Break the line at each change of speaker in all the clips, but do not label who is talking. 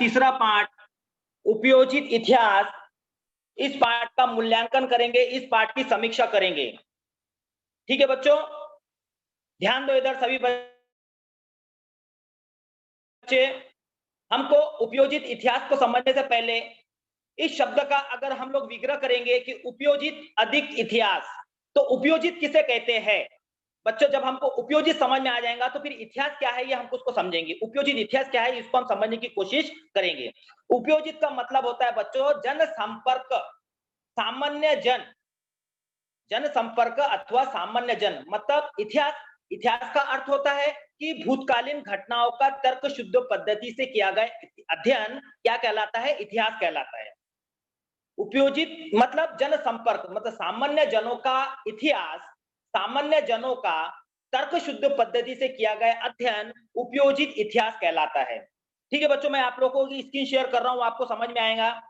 तीसरा पार्ट उपयोजित इतिहास, इस पार्ट का मूल्यांकन करेंगे, इस पार्ट की समीक्षा करेंगे। ठीक है बच्चों, ध्यान दो इधर सभी बच्चे। हमको उपयोजित इतिहास को समझने से पहले इस शब्द का अगर हम लोग विग्रह करेंगे कि उपयोजित अधिक इतिहास, तो उपयोजित किसे कहते हैं बच्चों? जब हमको उपयोजित समझ में आ जाएगा तो फिर इतिहास क्या है ये हमको उसको समझेंगे। उपयोजित इतिहास क्या है इसको हम समझने की कोशिश करेंगे। उपयोजित का मतलब होता है बच्चों जन संपर्क, सामान्य जन संपर्क अथवा सामान्य जन, मतलब इतिहास का अर्थ होता है कि भूतकालीन घटनाओं का तर्क शुद्ध पद्धति से किया गया अध्ययन क्या कहलाता है? इतिहास कहलाता है। उपयोजित मतलब जन संपर्क, मतलब सामान्य जनों का इतिहास, सामान्य जनों का तर्क शुद्ध पद्धति से किया गया अध्ययन उपयोजित इतिहास कहलाता है। ठीक है बच्चों, मैं आप लोगों की स्क्रीन शेयर कर रहा हूं, आपको समझ में आएगा।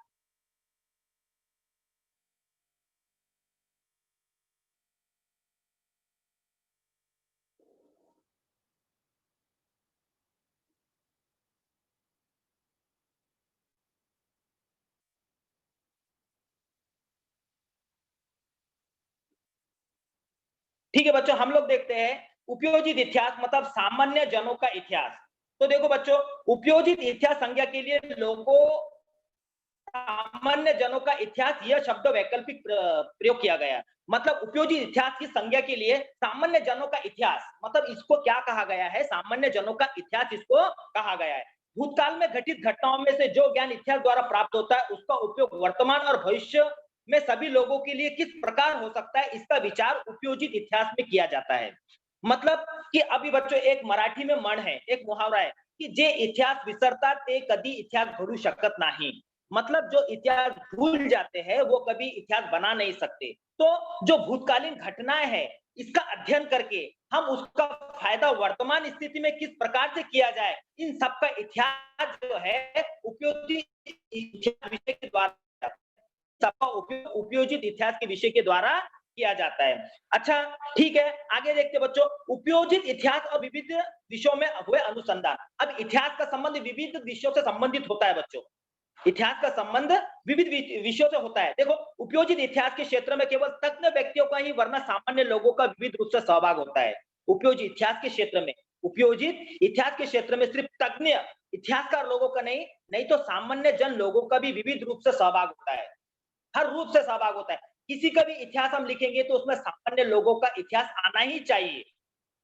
ठीक है बच्चों, हम लोग देखते हैं उपयोजित इतिहास मतलब सामान्य जनों का इतिहास। तो देखो बच्चों, उपयोजित इतिहास संज्ञा के लिए लोगों सामान्य जनों का इतिहास यह शब्द वैकल्पिक प्रयोग किया गया। मतलब उपयोजित इतिहास की संज्ञा के लिए सामान्य जनों का इतिहास, मतलब इसको क्या कहा गया है? सामान्य जनों का इतिहास इसको कहा गया है। भूतकाल में घटित घटनाओं में से जो ज्ञान इतिहास द्वारा प्राप्त होता है उसका उपयोग वर्तमान और भविष्य में सभी लोगों के लिए किस प्रकार हो सकता है, इसका विचार उपयोजित इतिहास में किया जाता है। मतलब कि अभी बच्चों एक मराठी में म्हण है, एक मुहावरा है कि जे इतिहास विसरता ते कधी इतिहास घडू शकत नाही। मतलब जो इतिहास भूल जाते हैं वो कभी इतिहास बना नहीं सकते। तो जो भूतकालीन घटनाएं हैं इसका अध्ययन करके हम उसका फायदा वर्तमान स्थिति में किस प्रकार से किया जाए, इन सबका इतिहास जो है उपयोजित इतिहास विषय के द्वारा, सबका उपयोग उपयोजित इतिहास के विषय के द्वारा किया जाता है। अच्छा ठीक है, आगे देखते बच्चों, उपयोजित इतिहास और विविध विषयों में हुए अनुसंधान। अब इतिहास का संबंध विविध विषयों से संबंधित होता है बच्चों, इतिहास का संबंध विविध विषयों से होता है। देखो, उपयोजित इतिहास के क्षेत्र में केवल तज्ञ व्यक्तियों का ही वरना सामान्य लोगों का विविध रूप से सहभाग होता है। उपयोजित इतिहास के क्षेत्र में, उपयोजित इतिहास के क्षेत्र में सिर्फ तज्ञ इतिहासकार लोगों का नहीं तो सामान्य जन लोगों का भी विविध रूप से सहभाग होता है, हर रूप से सहभाग होता है। किसी का भी इतिहास हम लिखेंगे तो उसमें सामान्य लोगों का इतिहास आना ही चाहिए,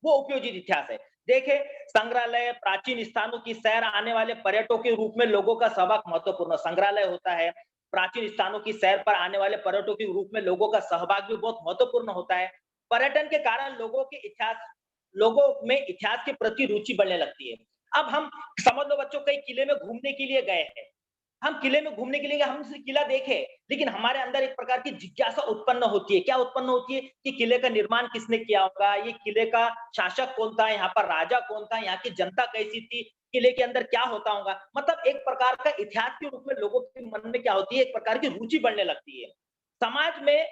वो उपयोजित इतिहास है। देखे, संग्रहालय, प्राचीन स्थानों की सैर, आने वाले पर्यटकों के रूप में लोगों का सहभाग महत्वपूर्ण। संग्रहालय होता है, प्राचीन स्थानों की सैर पर आने वाले पर्यटकों के रूप में लोगों का सहभाग भी बहुत महत्वपूर्ण होता है। पर्यटन के कारण लोगों में इतिहास के प्रति रुचि बढ़ने लगती है। अब हम समझ लो बच्चों, कई किले में घूमने के लिए गए हैं, हम किले में घूमने के लिए हम किला देखे, लेकिन हमारे अंदर एक प्रकार की जिज्ञासा उत्पन्न होती है। क्या उत्पन्न होती है? कि किले का निर्माण किसने किया होगा, ये किले का शासक कौन था, यहाँ पर राजा कौन था, यहाँ की जनता कैसी थी, किले के अंदर क्या होता होगा। मतलब एक प्रकार का इतिहास के रूप में लोगों के मन में क्या होती है, एक प्रकार की रुचि बढ़ने लगती है। समाज में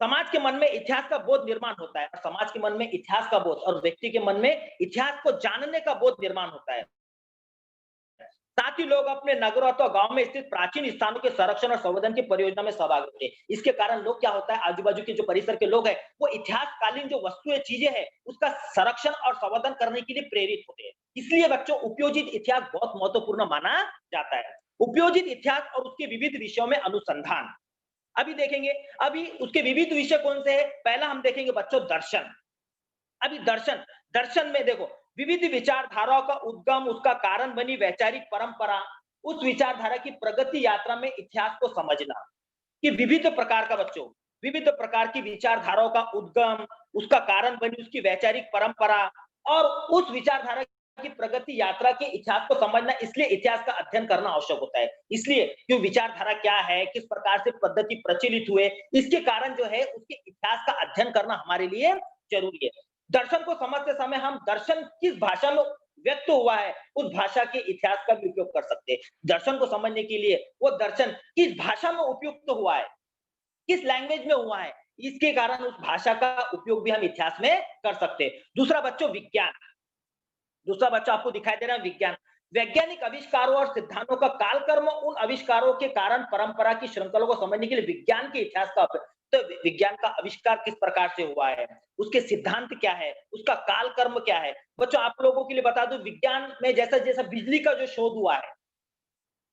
समाज के मन में इतिहास का बोध निर्माण होता है, समाज के मन में इतिहास का बोध और व्यक्ति के मन में इतिहास को जानने का बोध निर्माण होता है। साथ ही लोग अपने नगरों अथवा गांव में स्थित प्राचीन स्थानों के संरक्षण और संवर्धन की परियोजना में सहभागी होते हैं। इसके कारण लोग क्या होता है, आजू बाजू के जो परिसर के लोग हैं वो इतिहासकालीन जो वस्तुएं चीजें हैं उसका संरक्षण और संवर्धन करने के लिए प्रेरित होते हैं। इसलिए बच्चों उपयोजित इतिहास बहुत महत्वपूर्ण माना जाता है। उपयोजित इतिहास और उसके विविध विषयों में अनुसंधान अभी देखेंगे। अभी उसके विविध विषय कौन से है? पहला हम देखेंगे बच्चों दर्शन। अभी दर्शन दर्शन में देखो, विविध विचारधाराओं का उद्गम, उसका कारण बनी वैचारिक परंपरा, उस विचारधारा की प्रगति यात्रा में इतिहास को समझना कि विविध प्रकार का बच्चों, विविध प्रकार की विचारधाराओं का उद्गम, उसका कारण बनी उसकी वैचारिक परंपरा और उस विचारधारा की प्रगति यात्रा के इतिहास को समझना। इसलिए इतिहास का अध्ययन करना आवश्यक होता है। इसलिए कि विचारधारा क्या है, किस प्रकार से पद्धति प्रचलित हुए, इसके कारण जो है उसके इतिहास का अध्ययन करना हमारे लिए जरूरी है। दर्शन को समझते समय हम दर्शन किस भाषा में व्यक्त हुआ है उस भाषा के इतिहास का भी उपयोग कर सकते हैं। दर्शन को समझने के लिए वो दर्शन किस भाषा में उपयुक्त हुआ है, किस लैंग्वेज में हुआ है, इसके कारण उस भाषा का उपयोग भी हम इतिहास में कर सकते हैं। दूसरा बच्चों विज्ञान, दूसरा बच्चा आपको दिखाई दे रहा है विज्ञान। वैज्ञानिक आविष्कारों और सिद्धांतों का कालक्रम उन आविष्कारों के कारण परंपरा की श्रृंखला को समझने के लिए विज्ञान के इतिहास का तो विज्ञान का आविष्कार किस प्रकार से हुआ है, उसके सिद्धांत क्या है, उसका कालक्रम क्या है। बच्चों आप लोगों के लिए बता दूं, विज्ञान में जैसा जैसा बिजली का जो शोध हुआ है,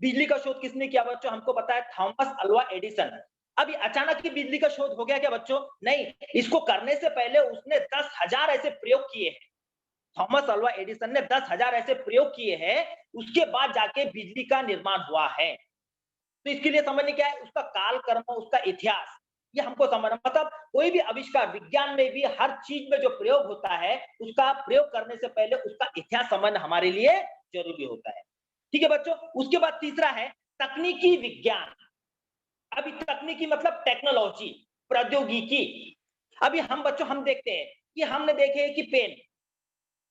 बिजली का शोध किसने किया बच्चों? हमको पता है थॉमस अल्वा एडिसन। अभी अचानक ही बिजली का शोध हो गया क्या बच्चों? नहीं, इसको करने से पहले उसने 10,000 ऐसे प्रयोग किए हैं। थॉमस अल्वा एडिसन ने 10,000 ऐसे प्रयोग किए हैं, उसके बाद जाके बिजली का निर्माण हुआ है। तो इसके लिए समझने क्या है, उसका काल कर्म, उसका इतिहास, ये हमको समझना। मतलब कोई भी आविष्कार विज्ञान में भी हर चीज में जो प्रयोग होता है, उसका प्रयोग करने से पहले उसका इतिहास समझना हमारे लिए जरूरी होता है। ठीक है बच्चों, उसके बाद तीसरा है तकनीकी विज्ञान। अभी तकनीकी मतलब टेक्नोलॉजी, प्रौद्योगिकी। अभी हम बच्चों हम देखते हैं कि हमने देखे कि पेन,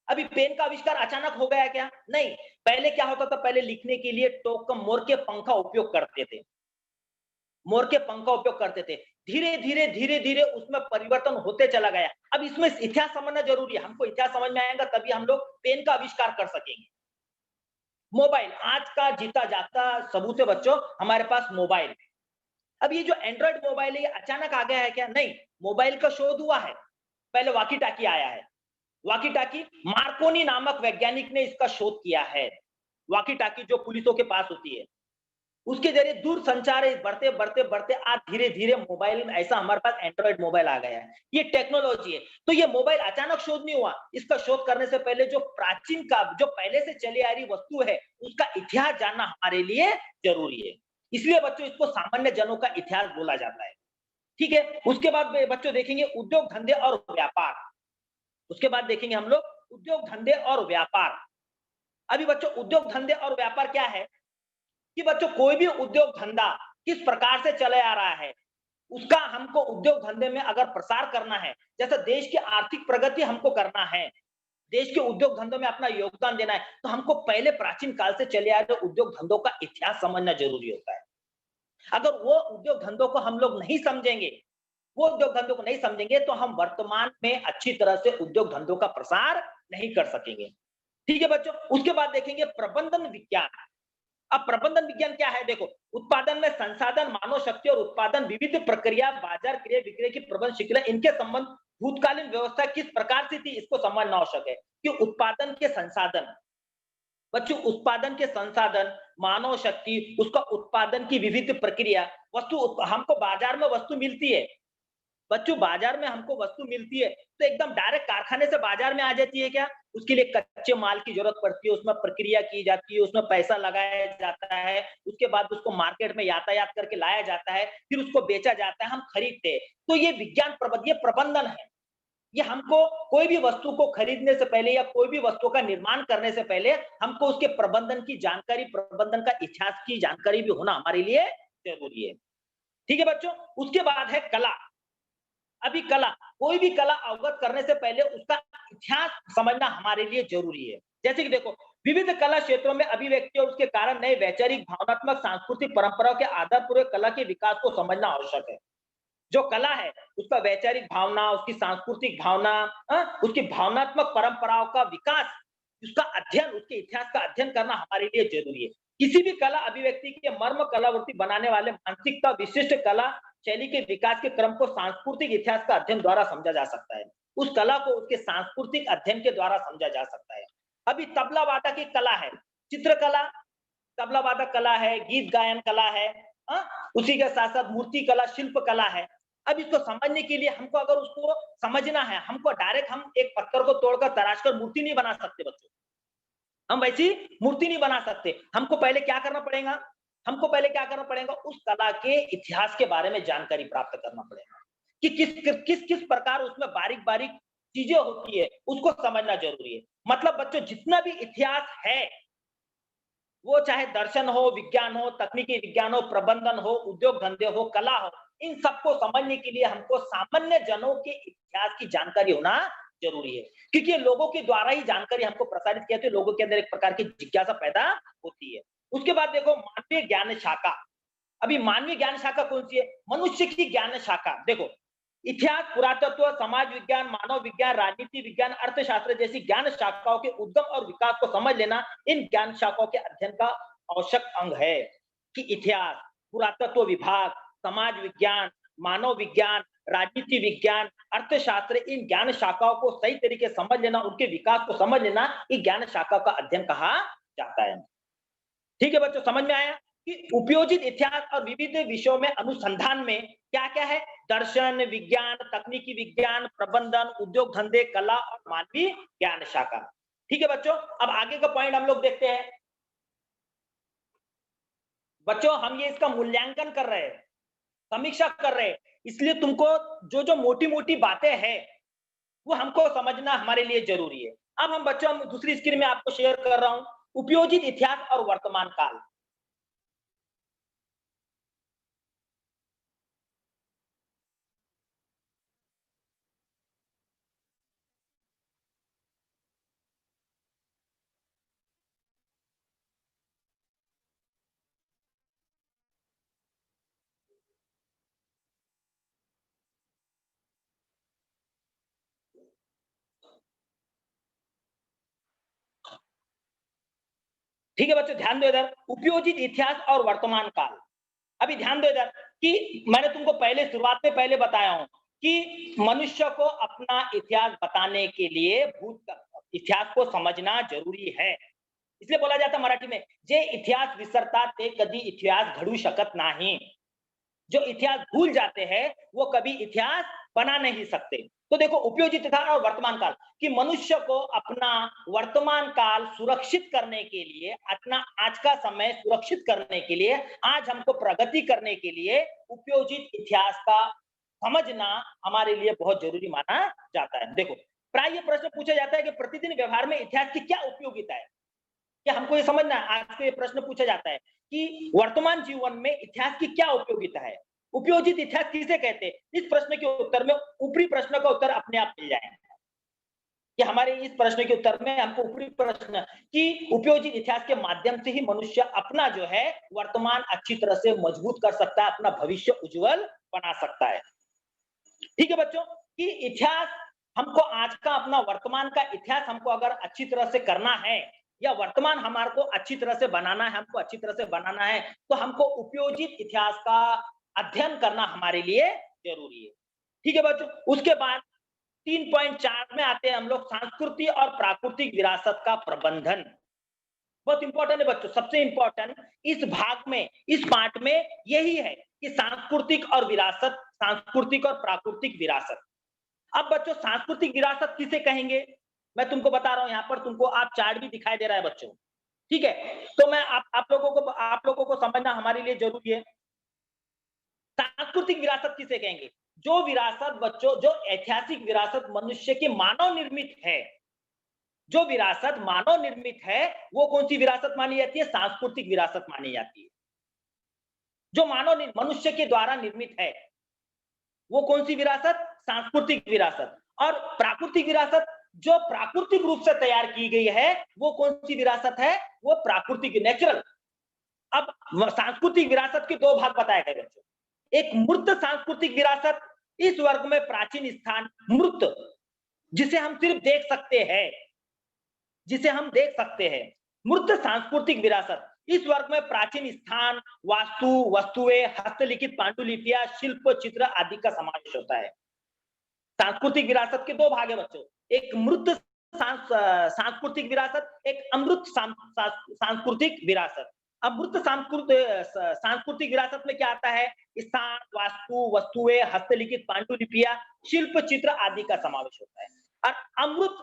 अभी पेन का आविष्कार अचानक हो गया क्या? नहीं, पहले क्या होता था, पहले लिखने के लिए टोकम मोर के पंख का उपयोग करते थे, मोर के पंख का उपयोग करते थे। धीरे धीरे उसमें परिवर्तन होते चला गया। अब इसमें इतिहास समझना जरूरी है, हमको इतिहास समझ में आएगा तभी हम लोग पेन का आविष्कार कर सकेंगे। मोबाइल आज का जीता जाता सबूत है बच्चों, हमारे पास मोबाइल है। अब ये जो एंड्रॉइड मोबाइल है ये अचानक आ गया है क्या? नहीं, मोबाइल का शोध हुआ है, पहले वॉकी टाकी आया है। वॉकी टाकी मार्कोनी नामक वैज्ञानिक ने इसका शोध किया है। वॉकी टाकी जो पुलिसों के पास होती है, उसके जरिए दूर संचार बढ़ते बढ़ते बढ़ते आज धीरे धीरे मोबाइल में ऐसा हमारे पास एंड्रॉइड मोबाइल आ गया है। ये टेक्नोलॉजी है। तो ये मोबाइल अचानक शोध नहीं हुआ, इसका शोध करने से पहले जो प्राचीन का जो पहले से चली आ रही वस्तु है उसका इतिहास जानना हमारे लिए जरूरी है। इसलिए बच्चों इसको सामान्य जनों का इतिहास बोला जाता है। ठीक है, उसके बाद बच्चों देखेंगे उद्योग धंधे और व्यापार। उसके बाद देखेंगे हम लोग उद्योग धंधे और व्यापार। अभी बच्चों उद्योग धंधे और व्यापार क्या है कि बच्चों कोई भी उद्योग धंधा किस प्रकार से चले आ रहा है, उसका हमको उद्योग धंधे में अगर प्रसार करना है, जैसे देश की आर्थिक प्रगति हमको करना है, देश के उद्योग धंधों में अपना योगदान देना है, तो हमको पहले प्राचीन काल से चले आ रहे उद्योग धंधों का इतिहास समझना जरूरी होता है। अगर वो उद्योग धंधों को हम लोग नहीं समझेंगे, वो उद्योग धंधों को नहीं समझेंगे तो हम वर्तमान में अच्छी तरह से उद्योग धंधों का प्रसार नहीं कर सकेंगे। ठीक है बच्चों, उसके बाद देखेंगे प्रबंधन विज्ञान। अब प्रबंधन विज्ञान क्या है? देखो, उत्पादन में संसाधन, मानव शक्ति और उत्पादन विविध प्रक्रिया, बाजार क्रय विक्रय की प्रबंध श्रृंखला, इनके संबंध, भूतकालीन व्यवस्था किस प्रकार से थी इसको समझना आवश्यक है। कि उत्पादन के संसाधन, बच्चों उत्पादन के संसाधन, मानव शक्ति, उसका उत्पादन की विविध प्रक्रिया, वस्तु हमको बाजार में वस्तु मिलती है, बच्चों बाजार में हमको वस्तु मिलती है तो एकदम डायरेक्ट कारखाने से बाजार में आ जाती है क्या? उसके लिए कच्चे माल की जरूरत पड़ती है, उसमें प्रक्रिया की जाती है, उसमें पैसा लगाया जाता है, उसके बाद उसको मार्केट में यातायात करके लाया जाता है, फिर उसको बेचा जाता है, हम खरीदते हैं। तो ये विज्ञान प्रबंध, ये प्रबंधन है। ये हमको कोई भी वस्तु को खरीदने से पहले या कोई भी वस्तु का निर्माण करने से पहले हमको उसके प्रबंधन की जानकारी, प्रबंधन का इतिहास की जानकारी भी होना हमारे लिए जरूरी है। ठीक है बच्चों, उसके बाद है कला। अभी कला, कोई भी कला अवगत करने से पहले उसका इतिहास समझना हमारे लिए जरूरी है। जैसे कि देखो, विविध कला क्षेत्रों में अभिव्यक्ति और उसके कारण नए वैचारिक, भावनात्मक, सांस्कृतिक परंपराओं के आधार पर कला के विकास को समझना आवश्यक है। जो कला है उसका वैचारिक भावना, उसकी सांस्कृतिक भावना, उसकी भावनात्मक परंपराओं का विकास, उसका अध्ययन, उसके इतिहास का अध्ययन करना हमारे लिए जरूरी है। किसी भी कला अभिव्यक्ति के मर्म कलावृत्ति बनाने वाले मानसिकता विशिष्ट कला शैली के विकास के क्रम को सांस्कृतिक इतिहास का अध्ययन द्वारा समझा जा सकता है। उस कला को उसके सांस्कृतिक अध्ययन के द्वारा समझा जा सकता है। अभी तबला वादक की कला है, चित्रकला, तबला वादक कला है, गीत गायन कला है, उसी के साथ साथ मूर्ति कला, शिल्प कला है। अब इसको समझने के लिए हमको अगर उसको समझना है, हमको डायरेक्ट हम एक पत्थर को तोड़कर तराश कर मूर्ति नहीं बना सकते बच्चों, हम वैसी मूर्ति नहीं बना सकते। हमको पहले क्या करना पड़ेगा? हमको पहले क्या करना पड़ेगा? उस कला के इतिहास के बारे में जानकारी प्राप्त करना पड़ेगा कि किस किस प्रकार उसमें बारीक बारीक चीजें होती है, उसको समझना जरूरी है। मतलब बच्चों जितना भी इतिहास है, वो चाहे दर्शन हो, विज्ञान हो, तकनीकी विज्ञान हो, प्रबंधन हो, उद्योग धंधे हो, कला हो, इन सबको समझने के लिए हमको सामान्य जनों के इतिहास की जानकारी होना जरूरी है। क्योंकि ये लोगों के द्वारा ही जानकारी हमको प्रसारित किया, तो लोगों के अंदर एक प्रकार की जिज्ञासा पैदा होती है। उसके बाद देखो मानवीय ज्ञान शाखा। अभी मानवीय ज्ञान शाखा कौन सी है? मनुष्य की ज्ञान शाखा। देखो इतिहास, पुरातत्व, समाज विज्ञान, मानव विज्ञान, राजनीति विज्ञान, अर्थशास्त्र जैसी ज्ञान शाखाओं के उद्गम और विकास को समझ लेना इन ज्ञान शाखाओं के अध्ययन का आवश्यक अंग है। कि इतिहास, पुरातत्व विभाग, समाज विज्ञान, मानव विज्ञान, राजनीति विज्ञान, अर्थशास्त्र, इन ज्ञान शाखाओं को सही तरीके से समझ लेना, उनके विकास को समझ लेना, इन ज्ञान शाखा का अध्ययन कहा जाता है। ठीक है बच्चों, समझ में आया कि उपयोजित इतिहास और विविध विषयों में अनुसंधान में क्या क्या है? दर्शन, विज्ञान, तकनीकी विज्ञान, प्रबंधन, उद्योग धंधे, कला और मानवीय ज्ञान शाखा। ठीक है बच्चों, अब आगे का पॉइंट हम लोग देखते हैं। बच्चों, हम ये इसका मूल्यांकन कर रहे हैं, समीक्षा कर रहे हैं, इसलिए तुमको जो जो मोटी मोटी बातें हैं वो हमको समझना हमारे लिए जरूरी है। अब हम बच्चों, हम दूसरी स्क्रीन में आपको शेयर कर रहा हूं उपयोजित इतिहास और वर्तमान काल। ठीक है बच्चों, ध्यान दो इधर, उपयोजित इतिहास और वर्तमान काल। अभी ध्यान दो इधर कि मैंने तुमको पहले शुरुआत में पहले बताया हूं कि मनुष्य को अपना इतिहास बताने के लिए भूत इतिहास को समझना जरूरी है। इसलिए बोला जाता मराठी में, जे इतिहास विसरतात ते कधी इतिहास घडू शकत नाही। जो इतिहास भूल जाते हैं वो कभी इतिहास बना नहीं सकते। तो देखो, उपयोजित और वर्तमान काल कि मनुष्य को अपना वर्तमान काल सुरक्षित करने के लिए, अपना आज का समय सुरक्षित करने के लिए, आज हमको प्रगति करने के लिए उपयोजित इतिहास का समझना हमारे लिए बहुत जरूरी माना जाता है। देखो, प्राय ये प्रश्न पूछा जाता है कि प्रतिदिन व्यवहार में इतिहास की क्या उपयोगिता है। कि हमको ये समझना है, आज से ये प्रश्न पूछा जाता है कि वर्तमान जीवन में इतिहास की क्या उपयोगिता है, उपयोजित इतिहास किसे कहते हैं। इस प्रश्न के उत्तर में ऊपरी प्रश्न का उत्तर अपने आप मिल जाएगा कि हमारे इस प्रश्न के उत्तर में हमको ऊपरी प्रश्न कि उपयोजित इतिहास के माध्यम से ही मनुष्य अपना जो है वर्तमान अच्छी तरह से मजबूत कर सकता है, अपना भविष्य उज्जवल बना सकता है। ठीक है बच्चों, कि इतिहास हमको आज का अपना वर्तमान का इतिहास हमको अगर अच्छी तरह से करना है या वर्तमान हमारे को अच्छी तरह से बनाना है, हमको अच्छी तरह से बनाना है, तो हमको उपयोजित इतिहास का अध्ययन करना हमारे लिए जरूरी है। ठीक है बच्चों, उसके बाद 3.4 में आते हैं हम लोग, संस्कृति और प्राकृतिक विरासत का प्रबंधन। बहुत इंपॉर्टेंट है बच्चों, सबसे इंपॉर्टेंट इस भाग में, इस पार्ट में यही है कि सांस्कृतिक और विरासत, सांस्कृतिक और प्राकृतिक विरासत। अब बच्चों, सांस्कृतिक विरासत किसे कहेंगे, मैं तुमको बता रहा हूं, यहां पर तुमको आप चार्ट भी दिखाई दे रहा है बच्चों। ठीक है, तो मैं आप लोगों को समझना हमारे लिए जरूरी है। सांस्कृतिक विरासत किसे कहेंगे, जो विरासत बच्चों, जो ऐतिहासिक विरासत मनुष्य की मानव निर्मित है, जो विरासत मानव निर्मित है, वो कौन सी विरासत मानी जाती है, सांस्कृतिक विरासत मानी जाती है। जो मनुष्य के द्वारा निर्मित है वो कौन सी विरासत, सांस्कृतिक विरासत। और प्राकृतिक विरासत जो प्राकृतिक रूप से तैयार की गई है वो कौन सी विरासत है, वो प्राकृतिक, नेचुरल। अब सांस्कृतिक विरासत के दो भाग बताए गए बच्चों, एक मूर्त सांस्कृतिक विरासत, इस वर्ग में प्राचीन स्थान मूर्त, जिसे हम सिर्फ देख सकते हैं, जिसे हम देख सकते हैं, मूर्त सांस्कृतिक विरासत। इस वर्ग में प्राचीन स्थान, वास्तु, वस्तुएं, हस्तलिखित पांडुलिपियां, शिल्प, चित्र आदि का समावेश होता है। सांस्कृतिक विरासत के दो भाग है बच्चों, एक मूर्त सांस्कृतिक विरासत, एक अमृत सांस्कृतिक विरासत। अमृत सांस्कृतिक विरासत में क्या आता है, स्थान, वास्तु, वस्तुएं, हस्तलिखित पांडुलिपियां, शिल्प, चित्र आदि का समावेश होता है। और अमृत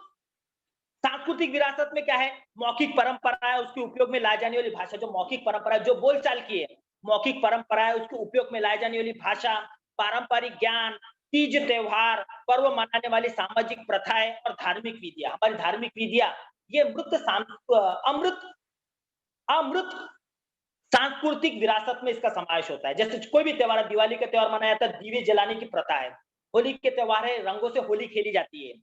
सांस्कृतिक विरासत में क्या है, मौखिक परंपरा है, उसके उपयोग में लाई जाने वाली भाषा, जो मौखिक परंपरा है, जो बोलचाल की है, मौखिक परंपरा है, उसके उपयोग में लाई जाने वाली भाषा, पारंपरिक ज्ञान, तीज त्योहार, पर्व मनाने वाली सामाजिक प्रथाएं और धार्मिक विधियां। हमारी धार्मिक विधियां, ये अमृत अमृत सांस्कृतिक विरासत में इसका समावेश होता है। जैसे कोई भी त्योहार, दिवाली का त्योहार मनाया जाता है, दीवे जलाने की प्रथा है, होली के त्योहार है, रंगों से होली खेली जाती है।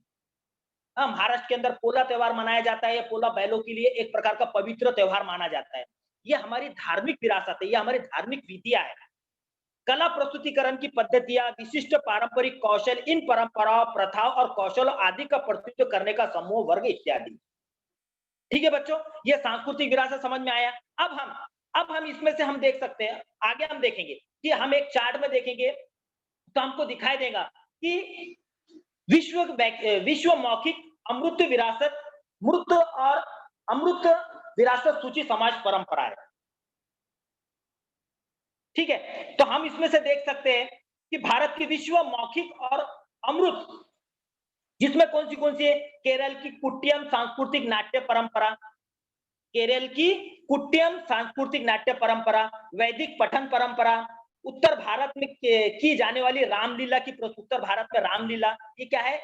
हाँ, महाराष्ट्र के अंदर पोला त्योहार मनाया जाता है, पोला बैलों के लिए एक प्रकार का पवित्र त्योहार माना जाता है। ये हमारी धार्मिक विरासत है, ये हमारी धार्मिक विधियां है। कला प्रस्तुतिकरण की पद्धतियां, विशिष्ट पारंपरिक कौशल, इन परंपराओं, प्रथाओं और कौशलों आदि का प्रतिनिधित्व करने का समूह, वर्ग इत्यादि। ठीक है बच्चों, ये सांस्कृतिक विरासत समझ में आया। अब हम इसमें से हम देख सकते हैं, आगे हम देखेंगे कि हम एक चार्ट में देखेंगे तो हमको दिखाई देगा कि विश्व मौखिक अमूर्त विरासत, मूर्त और अमूर्त विरासत सूची, समाज परंपरा है। ठीक है, तो हम इसमें से देख सकते हैं कि भारत की विश्व मौखिक और अमृत, जिसमें कौन सी है? केरल की कुट्टियम सांस्कृतिक नाट्य परंपरा, केरल की कुट्टियम सांस्कृतिक नाट्य परंपरा, वैदिक पठन परंपरा, उत्तर भारत में की जाने वाली रामलीला की उत्तर भारत में रामलीला, ये क्या है?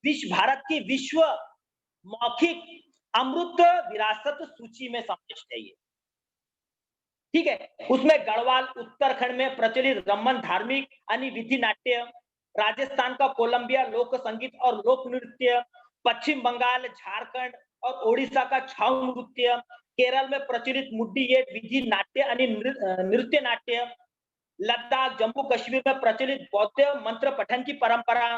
भारत की विश्व मौखिक अमृत विरासत सूची में समावेश है ये। ठीक है, उसमें गढ़वाल उत्तराखंड में प्रचलित रमन धार्मिक अनि विधि नाट्य, राजस्थान का कोलंबिया लोक संगीत और लोक नृत्य, पश्चिम बंगाल, झारखंड और ओडिशा का छाऊ नृत्य, केरल में प्रचलित मुड्डी ये विधि नाट्य अनि नृत्य नाट्य, लद्दाख जम्मू कश्मीर में प्रचलित बौद्ध मंत्र पठन की परंपरा,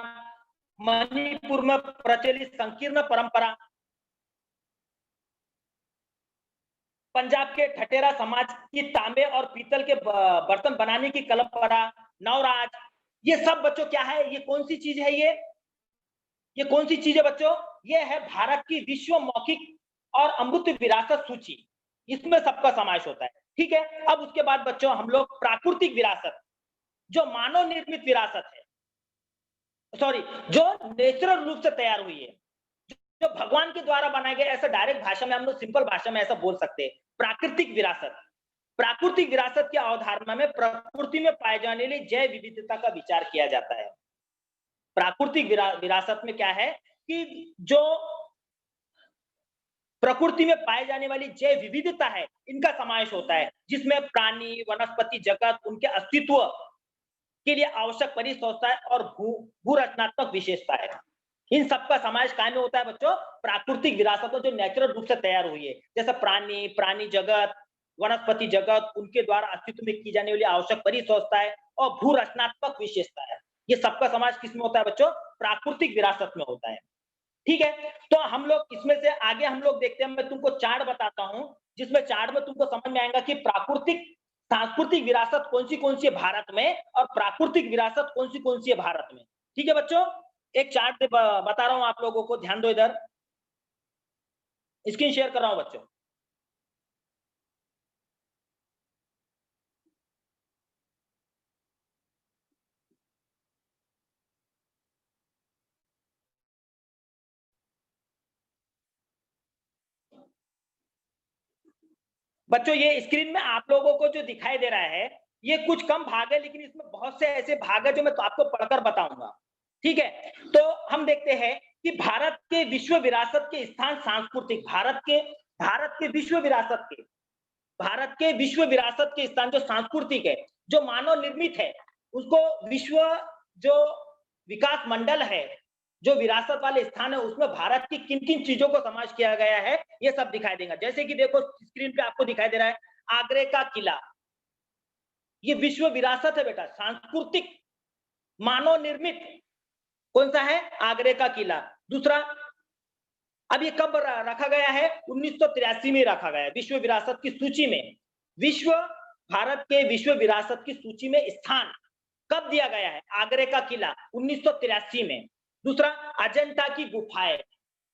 मणिपुर में प्रचलित संकीर्ण परंपरा, पंजाब के ठटेरा समाज की तांबे और पीतल के बर्तन बनाने की परंपरा, नवराज, ये सब बच्चों क्या है? ये कौन सी चीज है? ये कौन सी चीज है बच्चों? ये है भारत की विश्व मौखिक और अमृत विरासत सूची, इसमें सबका समावेश होता है। ठीक है, अब उसके बाद बच्चों हम लोग प्राकृतिक विरासत, जो मानव निर्मित विरासत है, सॉरी, जो नेचुरल रूप से तैयार हुई है, जो भगवान के द्वारा बनाए गए, ऐसा डायरेक्ट भाषा में हम लोग सिंपल भाषा में ऐसा बोल सकते हैं, प्राकृतिक विरासत। प्राकृतिक विरासत की अवधारणा में प्रकृति में पाए जाने वाली जैव विविधता का विचार किया जाता है। प्राकृतिक विरासत में क्या है कि जो प्रकृति में पाए जाने वाली जैव विविधता है, इनका समावेश होता है, जिसमें प्राणी, वनस्पति जगत, उनके अस्तित्व के लिए आवश्यक परिसंस्थाएं और भू रचनात्मक विशेषता है। इन सबका समावेश काय में होता है बच्चों? प्राकृतिक विरासतों जो नेचुरल रूप से तैयार हुई है, जैसे प्राणी जगत, वनस्पति जगत, उनके द्वारा अस्तित्व में की जाने वाली आवश्यक परिसंस्थाएं और भू रचनात्मक विशेषता है। ये सबका समावेश किसमें होता है बच्चों? प्राकृतिक विरासत में होता है। ठीक है, तो हम लोग इसमें से आगे हम लोग देखते हैं, मैं तुमको चार्ट बताता हूं, जिसमें चार्ट में तुमको समझ में आएगा कि प्राकृतिक सांस्कृतिक विरासत कौन सी है भारत में, और प्राकृतिक विरासत कौन सी है भारत में। ठीक है बच्चों, एक चार्ट बता रहा हूं आप लोगों को, ध्यान दो, इधर स्क्रीन शेयर कर रहा हूं बच्चों। बच्चों ये स्क्रीन में आप लोगों को जो दिखाई दे रहा है, ये कुछ कम भाग है, लेकिन इसमें बहुत से ऐसे भाग है जो मैं तो आपको पढ़कर बताऊंगा। ठीक है, तो हम देखते हैं कि भारत के विश्व विरासत के स्थान सांस्कृतिक, भारत के विश्व विरासत के, भारत के विश्व विरासत के स्थान जो सांस्कृतिक है, जो मानव निर्मित है, उसको विश्व जो विकास मंडल है, जो विरासत वाले स्थान है, उसमें भारत की किन किन चीजों को समावेश किया गया है, ये सब दिखाई देगा। जैसे कि देखो स्क्रीन पे आपको दिखाई दे रहा है आगरे का किला, ये विश्व विरासत है बेटा, सांस्कृतिक मानव निर्मित। कौन सा है? आगरे का किला। दूसरा, अब ये कब रखा गया है? 1983 में रखा गया है विश्व विरासत की सूची में। भारत के विश्व विरासत की सूची में स्थान कब दिया गया है? आगरे का किला 1983 में। दूसरा, अजंता की गुफाएं,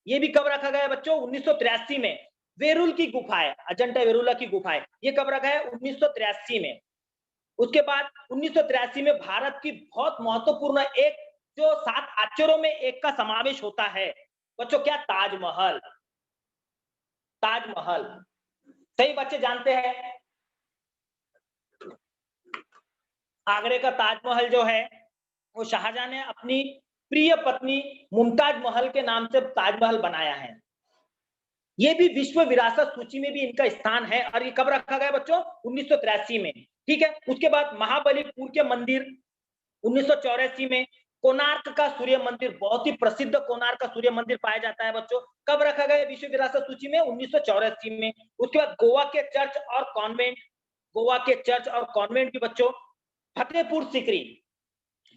ये भी कब रखा गया है बच्चों? 1983 में। वेरुल की गुफाएं, अजंता वेरुला की गुफाएं, ये कब रखा है? 1983 में। उसके बाद 1983 में भारत की बहुत महत्वपूर्ण एक जो 7 आश्चर्यों में एक का समावेश होता है बच्चों, क्या? ताजमहल। ताजमहल सही बच्चे जानते हैं, आगरे का ताजमहल जो है वो शाहजहां ने अपनी प्रिय पत्नी मुमताज महल के नाम से ताजमहल बनाया है। ये भी विश्व विरासत सूची में भी इनका स्थान है, और ये कब रखा गया बच्चों? 1983 में। ठीक है, उसके बाद महाबलीपुर के मंदिर 1984 में। कोणार्क का सूर्य मंदिर, बहुत ही प्रसिद्ध कोणार्क का सूर्य मंदिर पाया जाता है बच्चों, कब रखा गया विश्व विरासत सूची में? 1984 में। उसके बाद गोवा के चर्च और कॉन्वेंट, गोवा के चर्च और कॉन्वेंट भी बच्चों फतेहपुर सीकरी,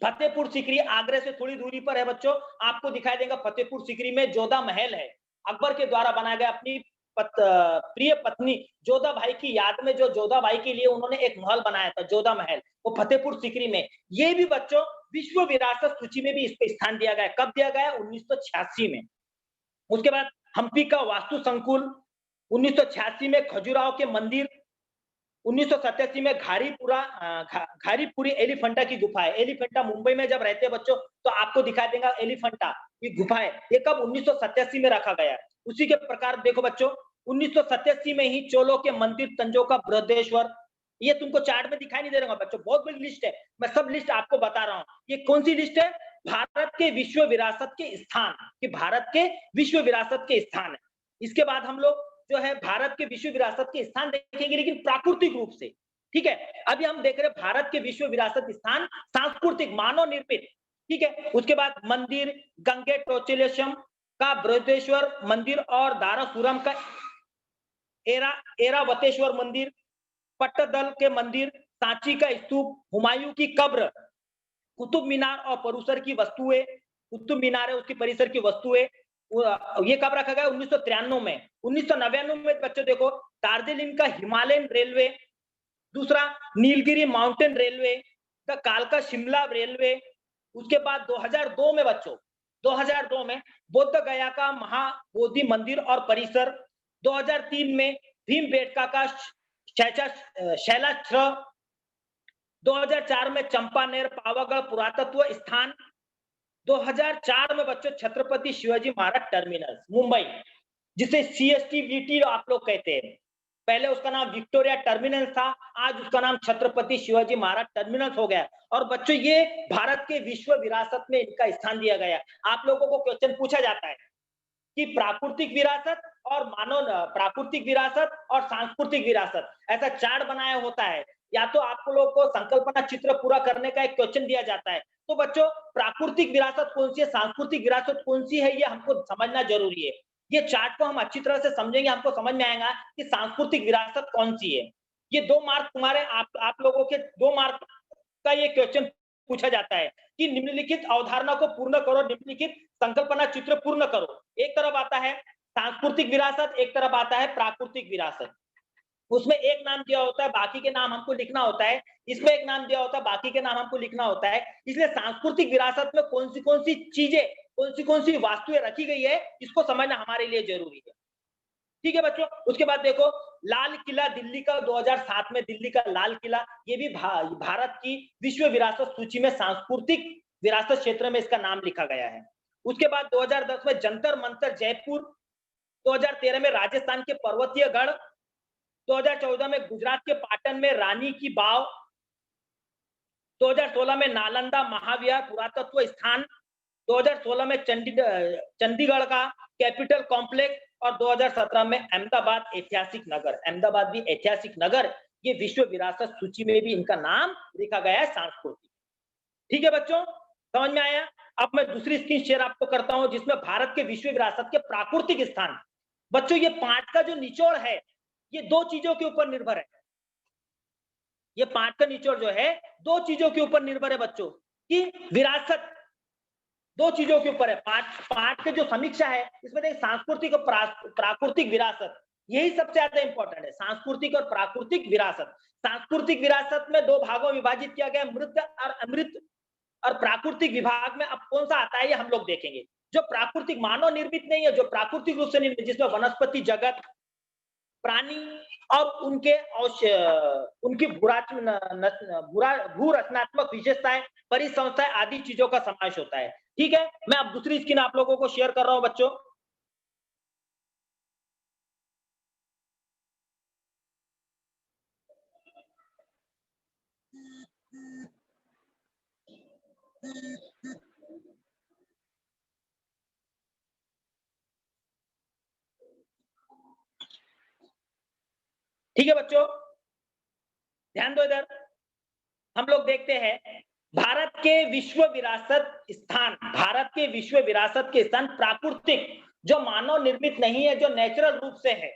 फतेहपुर सीकरी आगरे से थोड़ी दूरी पर है बच्चों। आपको दिखाई देगा फतेहपुर सीकरी में जोधा महल है, अकबर के द्वारा बनाया गया। अपनी प्रिय पत्नी जोधा भाई की याद में, जो जोधा भाई के लिए उन्होंने एक महल बनाया था, जोधा महल, वो फतेहपुर सीकरी में। ये भी बच्चों विश्व विरासत सूची में भी इसको स्थान दिया गया है। कब दिया गया? 1986 में। उसके बाद हम्पी का वास्तु संकुल, 1986 में खजुराहो के मंदिर, 1987 में घारीपुरी एलिफेंटा की गुफा है। एलिफेंटा मुंबई में जब रहते हैं बच्चों तो आपको दिखा देगा एलिफेंटा की गुफा है। ये कब? 1987 में रखा गया है। उसी के प्रकार देखो बच्चों, 1987 में ही चोलों के मंदिर तंजो का बृहदेश्वर, ये तुमको चार्ट में दिखाई नहीं दे रहा बच्चों, बहुत बड़ी लिस्ट है। मैं सब लिस्ट आपको बता रहा हूँ। ये कौन सी लिस्ट है? भारत के विश्व विरासत के स्थान, कि भारत के विश्व विरासत के स्थान है। इसके बाद हम लोग जो है भारत के विश्व विरासत के स्थान देखेंगे, लेकिन प्राकृतिक रूप से। ठीक है, अभी हम देख रहे हैं भारत के विश्व विरासत स्थान सांस्कृतिक, मानव निर्मित। ठीक है, उसके बाद मंदिर, गंगे टोचलेश्वरम का बृहदेश्वर मंदिर और दारासुरम का एरावतेश्वर मंदिर, पट्टदल के मंदिर, सांची का स्तूप, हुमायूं की कब्र, कुतुब मीनार और परिसर की वस्तुएं, कुतुब मीनार है उसकी परिसर की वस्तुएं। ये कब रखा गया? 1993 में। 1999 में बच्चों देखो, दार्जिलिंग का हिमालयन रेलवे, दूसरा नीलगिरी माउंटेन रेलवे, द कालका शिमला रेलवे। उसके बाद 2002 में बच्चों, 2002 में बोध गया का महाबोधि मंदिर और परिसर, 2003 में भीमबेटका का शैलाश्रम, 2004 में चंपानेर पावागढ़ पुरातत्व स्थान, 2004 में बच्चों छत्रपति शिवाजी महाराज टर्मिनस मुंबई, जिसे CSTVT आप लोग कहते हैं। पहले उसका नाम विक्टोरिया टर्मिनस था, आज उसका नाम छत्रपति शिवाजी महाराज टर्मिनस हो गया। और बच्चों ये भारत के विश्व विरासत में इनका स्थान दिया गया। आप लोगों को क्वेश्चन पूछा जाता है कि प्राकृतिक विरासत और मानव, प्राकृतिक विरासत और सांस्कृतिक विरासत, ऐसा चार्ट बनाया होता है। या तो आप लोगों को संकल्पना चित्र पूरा करने का एक क्वेश्चन दिया जाता है। तो बच्चों प्राकृतिक विरासत कौन सी है, सांस्कृतिक विरासत कौन सी है, ये हमको समझना जरूरी है। ये चार्ट को हम अच्छी तरह से समझेंगे, हमको समझ में आएगा कि सांस्कृतिक विरासत कौन सी है। ये 2 मार्क तुम्हारे, आप लोगों के 2 मार्क का ये क्वेश्चन पूछा जाता है कि निम्नलिखित अवधारणा को पूर्ण करो, निम्नलिखित संकल्पना चित्र पूर्ण करो। एक तरफ आता है सांस्कृतिक विरासत, एक तरफ आता है प्राकृतिक विरासत। उसमें एक नाम दिया होता है, बाकी के नाम हमको लिखना होता है। इसमें एक नाम दिया होता है, बाकी के नाम हमको लिखना होता है। इसलिए सांस्कृतिक विरासत में कौन सी चीजें, कौन सी वास्तुएं रखी गई है, इसको समझना हमारे लिए जरूरी है। ठीक है बच्चों, उसके बाद देखो लाल किला दिल्ली का, 2007 में दिल्ली का लाल किला, ये भी भारत की विश्व विरासत सूची में सांस्कृतिक विरासत क्षेत्र में इसका नाम लिखा गया है। उसके बाद 2010 में जंतर मंतर जयपुर, 2013 में राजस्थान के पर्वतीय गढ़, 2014 में गुजरात के पाटन में रानी की बाव, 2016 में नालंदा महाविहार पुरातत्व स्थान, 2016 में चंडीगढ़ का कैपिटल कॉम्प्लेक्स, और 2017 में अहमदाबाद ऐतिहासिक नगर। अहमदाबाद भी ऐतिहासिक नगर, ये विश्व विरासत सूची में भी इनका नाम लिखा गया है सांस्कृतिक। ठीक है बच्चों, समझ में आया? अब मैं दूसरी स्क्रीन शेयर आपको करता हूं, जिसमें भारत के विश्व विरासत के प्राकृतिक स्थान। बच्चों ये पाठ का जो निचोड़ है, ये 2 चीजों के ऊपर निर्भर है। ये पाठ का निचोड़ जो है 2 चीजों के ऊपर निर्भर है बच्चों, कि विरासत 2 चीजों के ऊपर है। पाठ के जो समीक्षा है इसमें देखिए सांस्कृतिक और प्राकृतिक विरासत, यही सबसे ज्यादा इंपॉर्टेंट है, सांस्कृतिक और प्राकृतिक विरासत। सांस्कृतिक विरासत में 2 भागों में विभाजित किया गया, मृत और अमृत। और प्राकृतिक विभाग में अब कौन सा आता है ये हम लोग देखेंगे। जो प्राकृतिक मानव निर्मित नहीं है, जो प्राकृतिक रूप से निर्मित, जिसमें वनस्पति जगत, प्राणी और उनकी भू रचनात्मक विशेषताएं, परिसंस्थाएं आदि चीजों का समावेश होता है। ठीक है, मैं अब दूसरी स्क्रीन आप लोगों को शेयर कर रहा हूं बच्चों। ठीक है बच्चों, ध्यान दो इधर। हम लोग देखते हैं भारत के विश्व विरासत स्थान, भारत के विश्व विरासत के स्थान प्राकृतिक, जो मानव निर्मित नहीं है, जो नेचुरल रूप से है।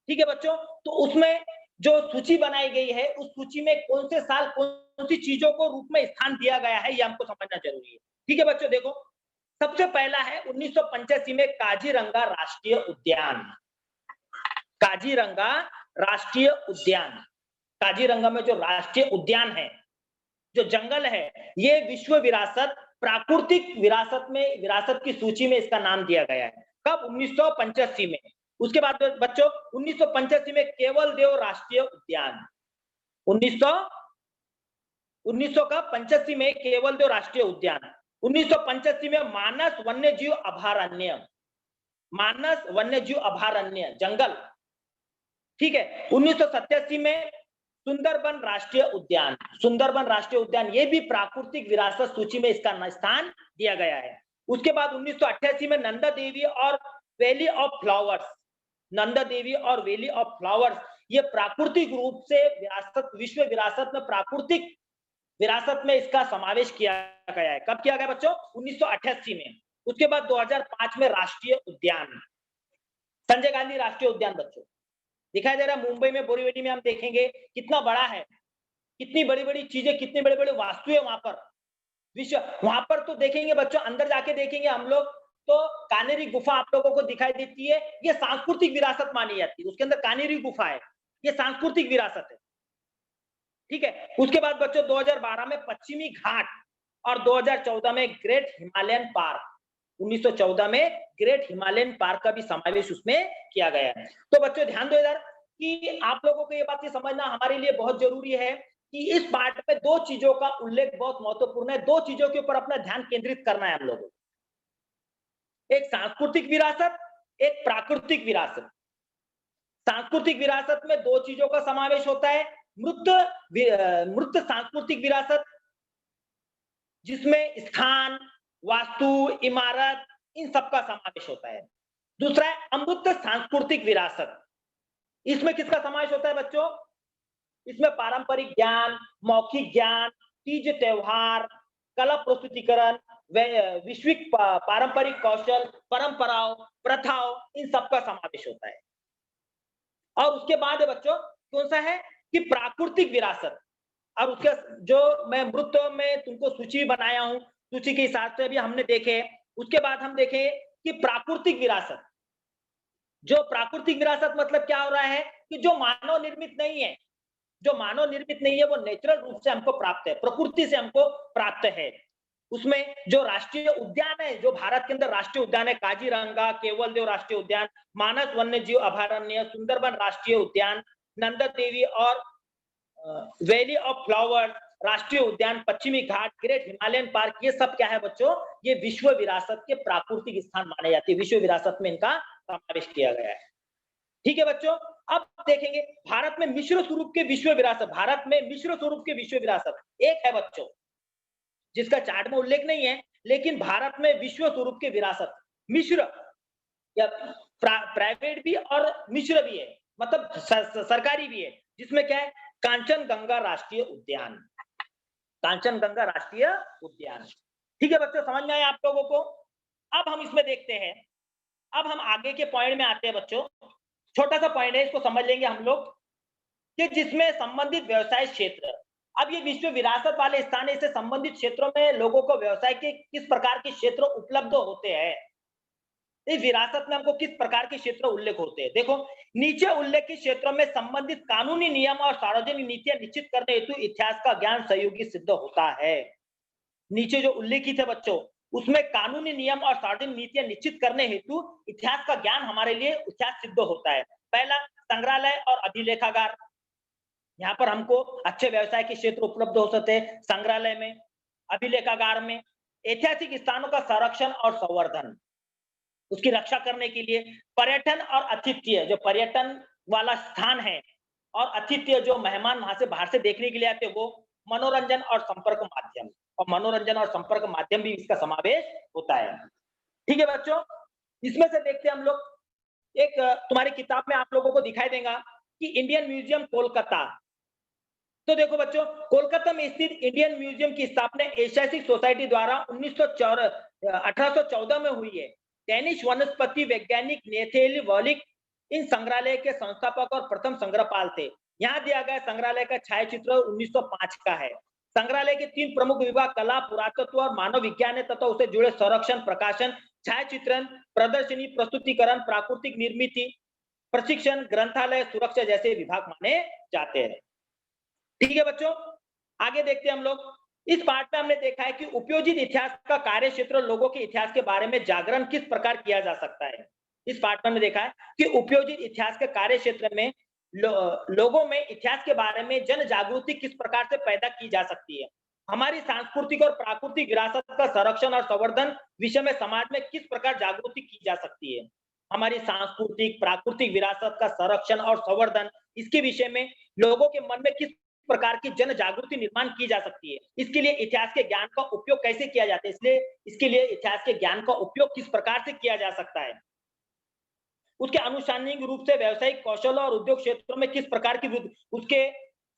ठीक है बच्चों, तो उसमें जो सूची बनाई गई है उस सूची में कौन से साल कौन सी चीजों को रूप में स्थान दिया गया है, ये हमको समझना जरूरी है। ठीक है बच्चों, देखो सबसे पहला है 1985 में काजीरंगा राष्ट्रीय उद्यान। काजीरंगा राष्ट्रीय उद्यान, काजीरंगा में जो राष्ट्रीय उद्यान है, जो जंगल है, ये विश्व विरासत प्राकृतिक विरासत में, विरासत की सूची में इसका नाम दिया गया है। कब? 1985 में। उसके बाद बच्चों 1985 में केवल देव राष्ट्रीय उद्यान, 1985 में केवल देव राष्ट्रीय उद्यान, 1985 में मानस वन्य जीव अभयारण्य, मानस वन्य जीव अभयारण्य जंगल। ठीक है, 1987 में सुंदरबन राष्ट्रीय उद्यान, सुंदरबन राष्ट्रीय उद्यान, ये भी प्राकृतिक विरासत सूची में इसका स्थान दिया गया है। उसके बाद 1988 में नंदा देवी और valley of flowers, Nanda Devi और वैली ऑफ फ्लावर्स, ये प्राकृतिक रूप से विरासत, विश्व विरासत में, प्राकृतिक विरासत में इसका समावेश किया गया है। कब किया गया बच्चों? 1988 में। उसके बाद 2005 में राष्ट्रीय उद्यान, संजय गांधी राष्ट्रीय उद्यान बच्चों दिखाई दे रहा है मुंबई में, बोरीवली में। हम देखेंगे कितना बड़ा है, कितनी बड़ी बड़ी चीजें, कितनी बड़े बड़े वास्तु है वहां पर, विश्व। वहां पर तो देखेंगे बच्चों, अंदर जाके देखेंगे हम लोग तो कानेरी गुफा आप लोगों को दिखाई देती है, ये सांस्कृतिक विरासत मानी जाती है। उसके अंदर कानेरी गुफा है, ये सांस्कृतिक विरासत है। ठीक है, उसके बाद बच्चों 2012 में पश्चिमी घाट और 2014 में ग्रेट हिमालयन पार्क, 1914 में ग्रेट हिमालयन पार्क का भी समावेश उसमें किया गया है। तो बच्चों ध्यान दो इधर कि आप लोगों को ये बात ये समझना हमारे लिए बहुत जरूरी है कि इस पार्ट में दो चीजों का उल्लेख बहुत महत्वपूर्ण है, दो चीजों के ऊपर अपना ध्यान केंद्रित करना है हम लोगों को, एक सांस्कृतिक विरासत, एक प्राकृतिक विरासत। सांस्कृतिक विरासत में दो चीजों का समावेश होता है, मृत सांस्कृतिक विरासत जिसमें स्थान, वास्तु, इमारत, इन सब का समावेश होता है। दूसरा है अमूर्त सांस्कृतिक विरासत, इसमें किसका समावेश होता है बच्चों? इसमें पारंपरिक ज्ञान, मौखिक ज्ञान, तीज त्योहार, कला प्रस्तुतिकरण, विश्विक पारंपरिक कौशल, परंपराओं, प्रथाओं, इन सब का समावेश होता है। और उसके बाद बच्चों कौन सा है कि प्राकृतिक विरासत। और उसके जो मैं मृत में तुमको सूची बनाया हूं, सूची के हिसाब से अभी हमने देखे। उसके बाद हम देखें कि प्राकृतिक विरासत, जो प्राकृतिक विरासत मतलब क्या हो रहा है कि जो मानव निर्मित नहीं है, जो मानव निर्मित नहीं है, वो नेचुरल रूप से हमको प्राप्त है, प्रकृति से हमको प्राप्त है। उसमें जो राष्ट्रीय उद्यान है, जो भारत के अंदर राष्ट्रीय उद्यान है, काजीरंगा, केवल देव राष्ट्रीय उद्यान, मानस वन्य जीव अभयारण्य, सुंदरबन राष्ट्रीय उद्यान, नंदा देवी और वैली ऑफ फ्लावर्स राष्ट्रीय उद्यान, पश्चिमी घाट, ग्रेट हिमालयन पार्क, ये सब क्या है बच्चों? ये विश्व विरासत के प्राकृतिक स्थान माने जाते हैं, विश्व विरासत में इनका समावेश किया गया है। ठीक है बच्चों, अब देखेंगे भारत में मिश्र स्वरूप के विश्व विरासत, भारत में मिश्र स्वरूप के विश्व विरासत एक है बच्चों, जिसका चार्ट में उल्लेख नहीं है, लेकिन भारत में विश्व स्वरूप के विरासत मिश्र या प्राइवेट भी और मिश्र भी है, मतलब सरकारी भी है, जिसमें क्या है? कांचनगंगा राष्ट्रीय उद्यान, कांचनगंगा राष्ट्रीय उद्यान। ठीक है बच्चों, समझ में आया आप लोगों को? अब हम इसमें देखते हैं, अब हम आगे के पॉइंट में आते हैं बच्चों। छोटा सा पॉइंट है, इसको समझ लेंगे हम लोग कि जिसमें संबंधित व्यवसाय क्षेत्र। अब ये विश्व विरासत वाले स्थान है, इससे संबंधित क्षेत्रों में लोगों को व्यवसाय के किस प्रकार के क्षेत्र उपलब्ध होते हैं, इस विरासत में हमको किस प्रकार के क्षेत्र उल्लेख होते हैं। देखो नीचे उल्लेखित क्षेत्रों में संबंधित कानूनी नियम और सार्वजनिक नीतियां निश्चित करने हेतु इतिहास का ज्ञान सहयोगी सिद्ध होता है। नीचे जो उल्लेखित है बच्चों, उसमें कानूनी नियम और सार्वजनिक नीतियां निश्चित करने हेतु इतिहास का ज्ञान हमारे लिए इतिहास सिद्ध होता है। पहला, संग्रहालय और अभिलेखागार, यहाँ पर हमको अच्छे व्यवसाय के क्षेत्र उपलब्ध हो सकते हैं, संग्रहालय में, अभिलेखागार में। ऐतिहासिक स्थानों का संरक्षण और संवर्धन, उसकी रक्षा करने के लिए। पर्यटन और आतिथ्य, जो पर्यटन वाला स्थान है, और आतिथ्य जो मेहमान वहां से बाहर से देखने के लिए आते हैं, वो। मनोरंजन और संपर्क माध्यम, और मनोरंजन और संपर्क माध्यम भी इसका समावेश होता है। ठीक है बच्चों, इसमें से देखते हैं हम लोग, एक तुम्हारी किताब में आप लोगों को दिखाई देगा कि इंडियन म्यूजियम कोलकाता। तो देखो बच्चों, कोलकाता में स्थित इंडियन म्यूजियम की स्थापना एशियाटिक सोसाइटी द्वारा 1814 में हुई है। डेनिश वनस्पति वैज्ञानिक नेथेली वॉलिक इन संग्रहालय के संस्थापक और प्रथम संग्रहपाल थे। यहाँ दिया गया संग्रहालय का छायाचित्र 1905 का है। संग्रहालय के 3 प्रमुख विभाग कला, पुरातत्व और मानव विज्ञान है तथा उसे जुड़े संरक्षण, प्रकाशन, छायाचित्रण, प्रदर्शनी, प्रस्तुतिकरण, प्राकृतिक निर्मिति, प्रशिक्षण, ग्रंथालय, सुरक्षा जैसे विभाग माने जाते हैं। ठीक है बच्चों, आगे देखते हैं हम लोग। इस पाठ में हमने देखा है कि उपयोजित इतिहास का कार्य क्षेत्र लोगों के इतिहास के बारे में जागरण किस प्रकार किया जा सकता है। इस पाठ में हमने देखा है कि उपयोजित इतिहास के कार्य क्षेत्र में लोगों में इतिहास के बारे में जन जागृति किस प्रकार से पैदा की जा सकती है। हमारी सांस्कृतिक और प्राकृतिक विरासत का संरक्षण और संवर्धन विषय में समाज में किस प्रकार जागृति की जा सकती है। हमारी सांस्कृतिक प्राकृतिक विरासत का संरक्षण और संवर्धन, इसके विषय में लोगों के मन में किस प्रकार की जन जागृति निर्माण की जा सकती है। इसके लिए इतिहास के ज्ञान का उपयोग कैसे किया जाता है, इसलिए इसके लिए इतिहास के ज्ञान का उपयोग किस प्रकार से किया जा सकता है। उसके अनुसांगिक रूप से व्यावसायिक कौशल और उद्योग क्षेत्रों में किस प्रकार की उसके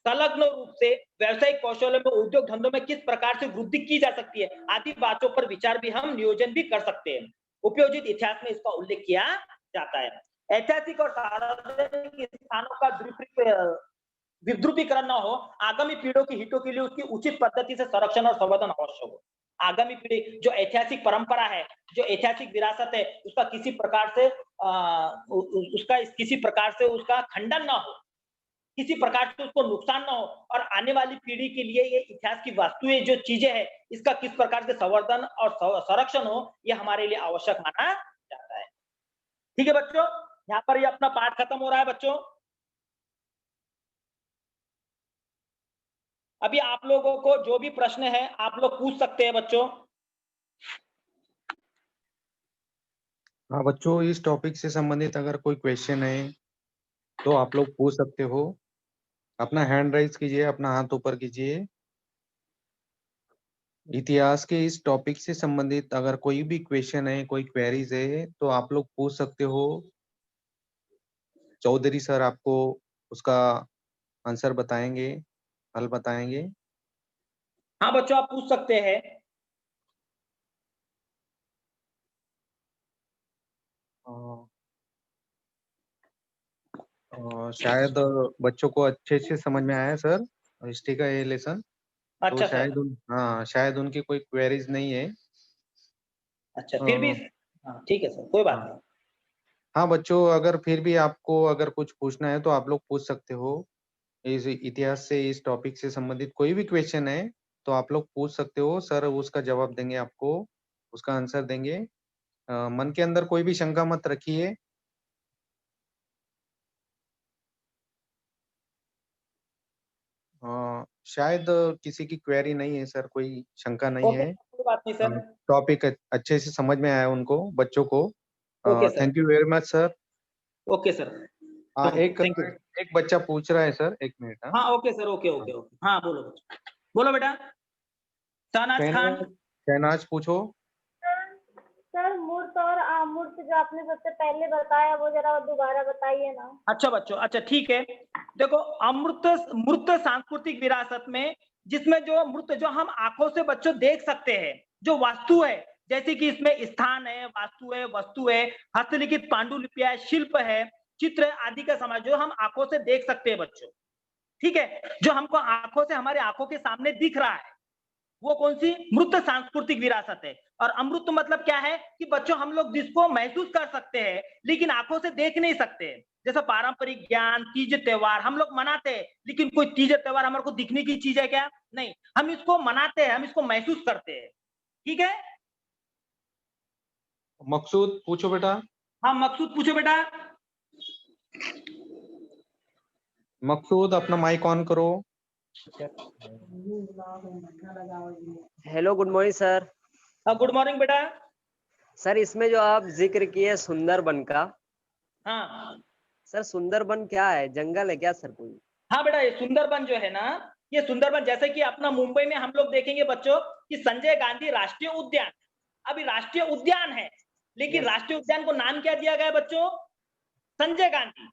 संलग्न रूप से व्यावसायिक कौशल में उद्योग धंधों में किस प्रकार से वृद्धि की जा सकती है, आदि बातों पर विचार भी हम नियोजन भी कर सकते हैं। उपयोजित इतिहास में इसका उल्लेख किया जाता है। ऐतिहासिक और सार्वजनिक स्थानों का विद्रुपीकरण न हो, आगामी पीढ़ियों के हितों के लिए उसकी उचित पद्धति से संरक्षण और संवर्धन आवश्यक हो। आगामी पीढ़ी जो ऐतिहासिक परंपरा है, जो ऐतिहासिक विरासत है, उसका किसी प्रकार से उसका खंडन ना हो, किसी प्रकार से उसको नुकसान ना हो, और आने वाली पीढ़ी के लिए ये इतिहास की वस्तुएं जो चीजें हैं, इसका किस प्रकार से संवर्धन और संरक्षण हो, ये हमारे लिए आवश्यक माना जाता है। ठीक है बच्चों, यहाँ पर ये अपना पाठ खत्म हो रहा है बच्चों। अभी आप लोगों को जो भी प्रश्न है आप लोग पूछ सकते हैं बच्चों।
हाँ बच्चों, इस टॉपिक से संबंधित अगर कोई क्वेश्चन है तो आप लोग पूछ सकते हो। अपना हैंड राइज कीजिए, अपना हाथ ऊपर कीजिए। इतिहास के इस टॉपिक से संबंधित अगर कोई भी क्वेश्चन है, कोई क्वेरीज है, तो आप लोग पूछ सकते हो। चौधरी सर आपको उसका आंसर बताएंगे, हल बताएंगे।
हाँ बच्चों, आप पूछ सकते हैं।
शायद बच्चों को अच्छे से समझ में आया सर हिस्ट्री का ये लेसन। तो
अच्छा
शायद
सर।
हाँ, शायद उनकी कोई क्वेरीज नहीं है।
अच्छा, फिर भी हाँ ठीक है सर, कोई बात
हाँ
नहीं।
हाँ बच्चों, अगर फिर भी आपको अगर कुछ पूछना है तो आप लोग पूछ सकते हो। इस इतिहास से, इस टॉपिक से संबंधित कोई भी क्वेश्चन है तो आप लोग पूछ सकते हो। सर उसका जवाब देंगे आपको, उसका आंसर देंगे। मन के अंदर कोई भी शंका मत रखिए। शायद किसी की क्वेरी नहीं है सर, कोई शंका नहीं
ओके,
है।
कोई बात नहीं सर।
टॉपिक अच्छे से समझ में आया उनको, बच्चों को।
Okay sir.
Thank you very much sir.
Okay sir.
एक
थैंक यू।
एक बच्चा पूछ रहा है सर, एक मिनट। हाँ
हाँ okay sir, okay okay okay, हाँ बोलो बच्चों, बोलो बेटा। शहनाज खान।
शहनाज, शहनाज पूछो।
सर मूर्त और अमूर्त जो आपने सबसे पहले बताया वो जरा दोबारा बताइए ना।
अच्छा बच्चों, अच्छा ठीक है। देखो, अमूर्त मूर्त सांस्कृतिक विरासत में, जिसमें जो मूर्त जो हम आंखों से बच्चों देख सकते हैं, जो वास्तु है, जैसे कि इसमें स्थान है, वास्तु है, वस्तु है, हस्तलिखित पांडुलिपियां, शिल्प है, चित्र आदि का समाज जो हम आंखों से देख सकते हैं बच्चों। ठीक है, जो हमको आंखों से हमारे आंखों के सामने दिख रहा है, वो कौन सी मूर्त सांस्कृतिक विरासत है। और अमृत मतलब क्या है कि बच्चों हम लोग जिसको महसूस कर सकते हैं लेकिन आंखों से देख नहीं सकते। जैसा पारंपरिक ज्ञान, तीज त्योहार हम लोग मनाते हैं, लेकिन कोई तीज त्योहार हमारे को दिखने की चीज है क्या? नहीं, हम इसको मनाते हैं, हम इसको महसूस करते हैं। ठीक है।
मकसूद पूछो बेटा।
हाँ मकसूद पूछो बेटा।
मकसूद अपना माइक ऑन करो।
Hello, good morning sir.
हाँ गुड मॉर्निंग बेटा।
सर इसमें जो आप जिक्र किए सुंदरबन का,
हाँ
सर सुंदरबन क्या है, जंगल है क्या सर कोई?
हाँ बेटा, ये सुंदरबन जो है ना, ये सुंदरबन जैसे कि अपना मुंबई में हम लोग देखेंगे बच्चों कि संजय गांधी राष्ट्रीय उद्यान, अभी राष्ट्रीय उद्यान है, लेकिन राष्ट्रीय उद्यान को नाम क्या दिया गया बच्चों? संजय गांधी,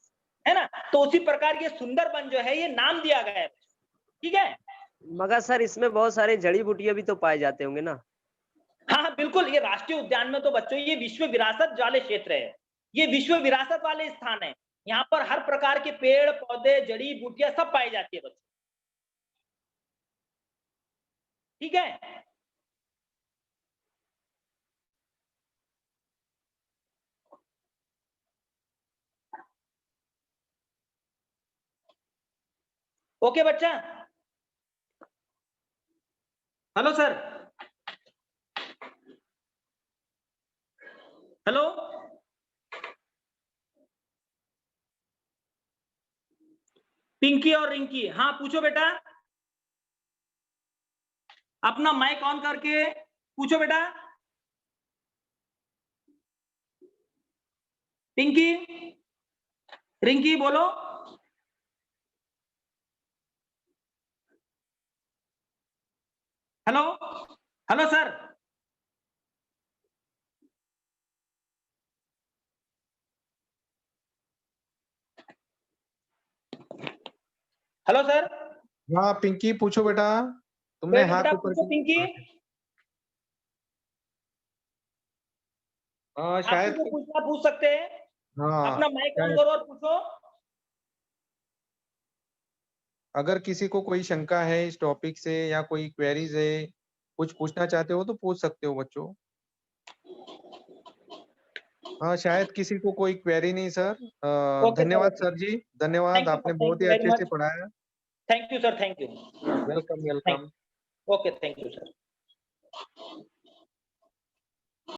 है ना। तो उसी प्रकार ये सुंदरबन जो है ये नाम दिया गया है। ठीक है।
मगर सर इसमें बहुत सारे जड़ी बूटियां भी तो पाए जाते होंगे ना?
हाँ हाँ बिल्कुल, ये राष्ट्रीय उद्यान में तो बच्चों ये विश्व विरासत वाले क्षेत्र है, ये विश्व विरासत वाले स्थान है। यहाँ पर हर प्रकार के पेड़ पौधे जड़ी बूटियां सब पाई जाती है बच्चों, ठीक है। ओके बच्चा, हेलो सर, हेलो, पिंकी और रिंकी, हाँ पूछो बेटा, अपना माइक ऑन करके पूछो बेटा। पिंकी, रिंकी बोलो। Hello, hello sir, hello sir,
हाँ पिंकी पूछो बेटा, तुमने हाथ
बेटा
ऊपर
पूछो पिंकी,
हाँ
आपको
शायद,
जो पूछना पूछ सकते हैं,
हाँ
अपना माइक ऑन
शायद
करो और पूछो।
अगर किसी को कोई शंका है इस टॉपिक से या कोई क्वेरीज है, कुछ पूछना चाहते हो तो पूछ सकते हो बच्चों। हाँ शायद किसी को कोई क्वेरी नहीं सर।
ओके
धन्यवाद
सर,
सर जी, धन्यवाद,
थैंक यू
आपने
सर,
बहुत
थैंक
ही
यू वेरी
अच्छे से
मच,
पढ़ाया।
Thank you sir, thank you,
welcome
thank,
welcome.
Okay, thank you sir.